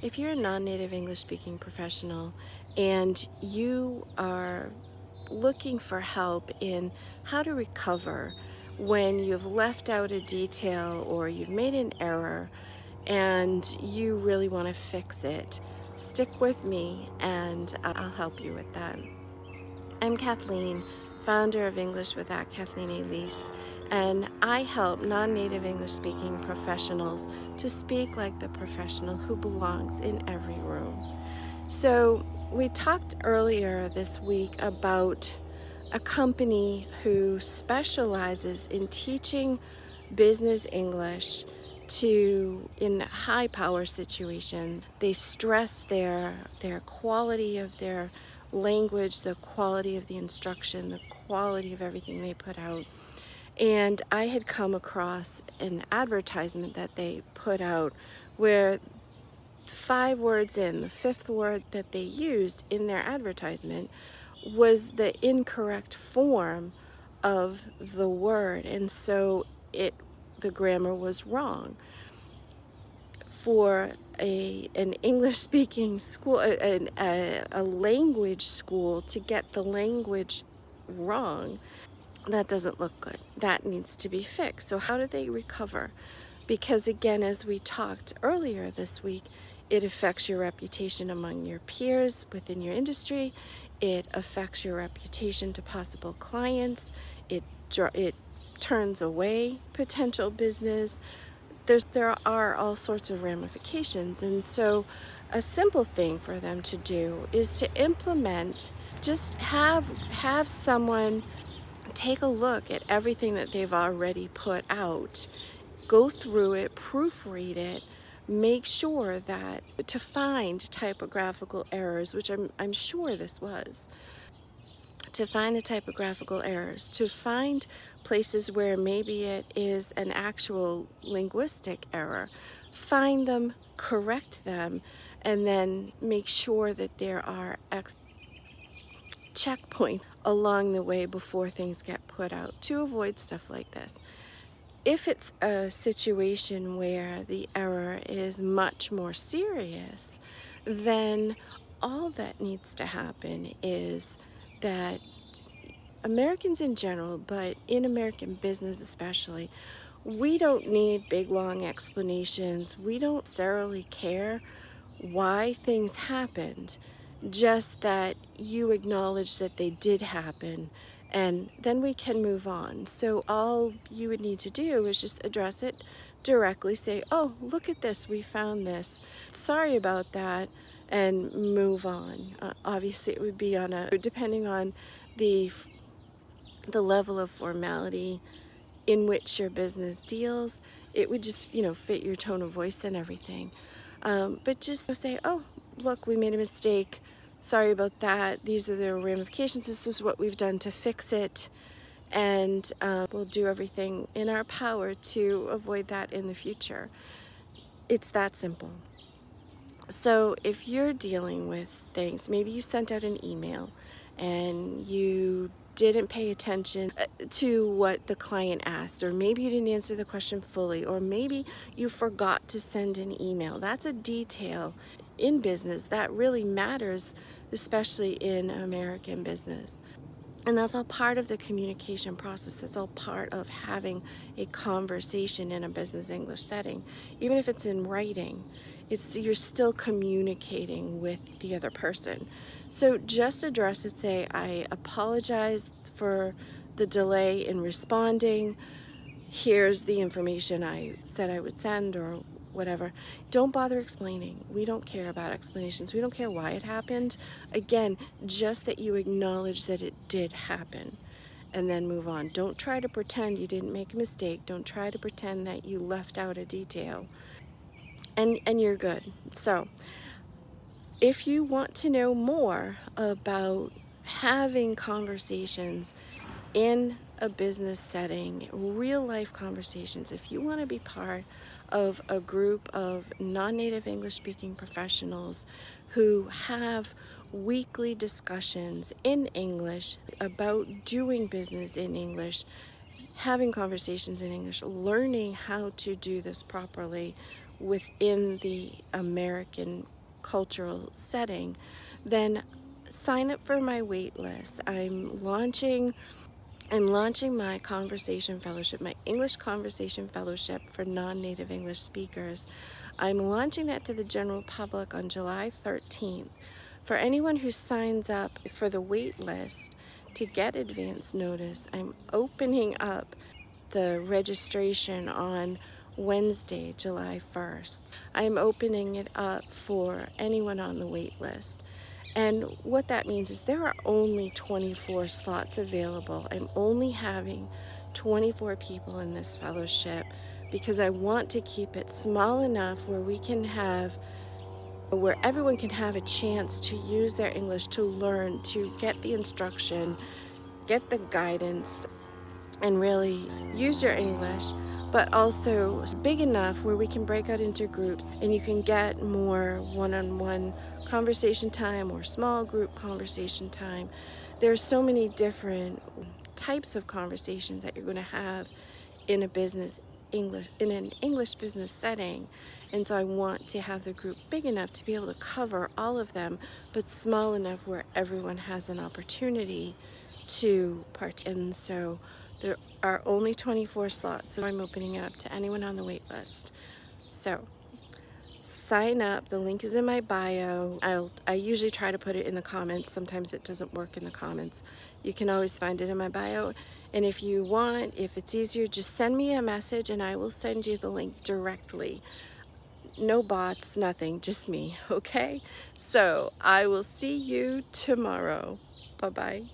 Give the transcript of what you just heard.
If you're a non-native English speaking professional and you are looking for help in how to recover when you've left out a detail or you've made an error and you really want to fix it, stick with me and I'll help you with that. I'm Kathleen, founder of English with Kathleen Elise, and I help non-native English speaking professionals to speak like the professional who belongs in every room. So we talked earlier this week about a company who specializes in teaching business English in high power situations. They stress their quality of their language, the quality of the instruction, the quality of everything they put out. And I had come across an advertisement that they put out where 5 words in, the 5th word that they used in their advertisement was the incorrect form of the word, and so the grammar was wrong. For an English speaking school, a language school, to get the language wrong, that doesn't look good. That needs to be fixed. So how do they recover? Because again, as we talked earlier this week, it affects your reputation among your peers within your industry. It affects your reputation to possible clients. It turns away potential business. There are all sorts of ramifications, and so a simple thing for them to do is to implement, just have someone take a look at everything that they've already put out, go through it, proofread it, make sure that to find typographical errors, which I'm sure this was, to find the typographical errors, to find places where maybe it is an actual linguistic error, find them, correct them, and then make sure that there are checkpoints along the way before things get put out to avoid stuff like this. If it's a situation where the error is much more serious, then all that needs to happen is that Americans in general, but in American business especially, we don't need big long explanations. We don't necessarily care why things happened, just that you acknowledge that they did happen, and then we can move on. So all you would need to do is just address it directly, say, oh, look at this, we found this, sorry about that, and move on. Obviously it would be depending on the level of formality in which your business deals, it would just, fit your tone of voice and everything. But just say, oh, look, we made a mistake. Sorry about that. These are the ramifications. This is what we've done to fix it. And we'll do everything in our power to avoid that in the future. It's that simple. So if you're dealing with things, maybe you sent out an email and you didn't pay attention to what the client asked, or maybe you didn't answer the question fully, or maybe you forgot to send an email. That's a detail in business that really matters, especially in American business. And that's all part of the communication process. That's all part of having a conversation in a business English setting. Even if it's in writing, you're still communicating with the other person. So just address it, say, I apologize for the delay in responding. Here's the information I said I would send, or whatever. Don't bother explaining. We don't care about explanations. We don't care why it happened. Again, just that you acknowledge that it did happen, and then move on. Don't try to pretend you didn't make a mistake. Don't try to pretend that you left out a detail, and you're good. So if you want to know more about having conversations in a business setting, real life conversations, if you want to be part of a group of non-native English speaking professionals who have weekly discussions in English about doing business in English, having conversations in English, learning how to do this properly within the American cultural setting, then sign up for my wait list. I'm launching my conversation fellowship, my English conversation fellowship for non-native English speakers. I'm launching that to the general public on July 13th. For anyone who signs up for the wait list to get advance notice, I'm opening up the registration on Wednesday, July 1st. I'm opening it up for anyone on the wait list. And what that means is there are only 24 slots available. I'm only having 24 people in this fellowship because I want to keep it small enough where everyone can have a chance to use their English, to learn, to get the instruction, get the guidance, and really use your English, but also big enough where we can break out into groups and you can get more one-on-one conversation time or small group conversation time. There are so many different types of conversations that you're going to have in an English business setting, and so I want to have the group big enough to be able to cover all of them, but small enough where everyone has an opportunity to partake. And so there are only 24 slots, so I'm opening it up to anyone on the wait list. So sign up. The link is in my bio. I usually try to put it in the comments. Sometimes it doesn't work in the comments. You can always find it in my bio. And if you want, if it's easier, just send me a message and I will send you the link directly. No bots, nothing, just me, okay? So I will see you tomorrow. Bye-bye.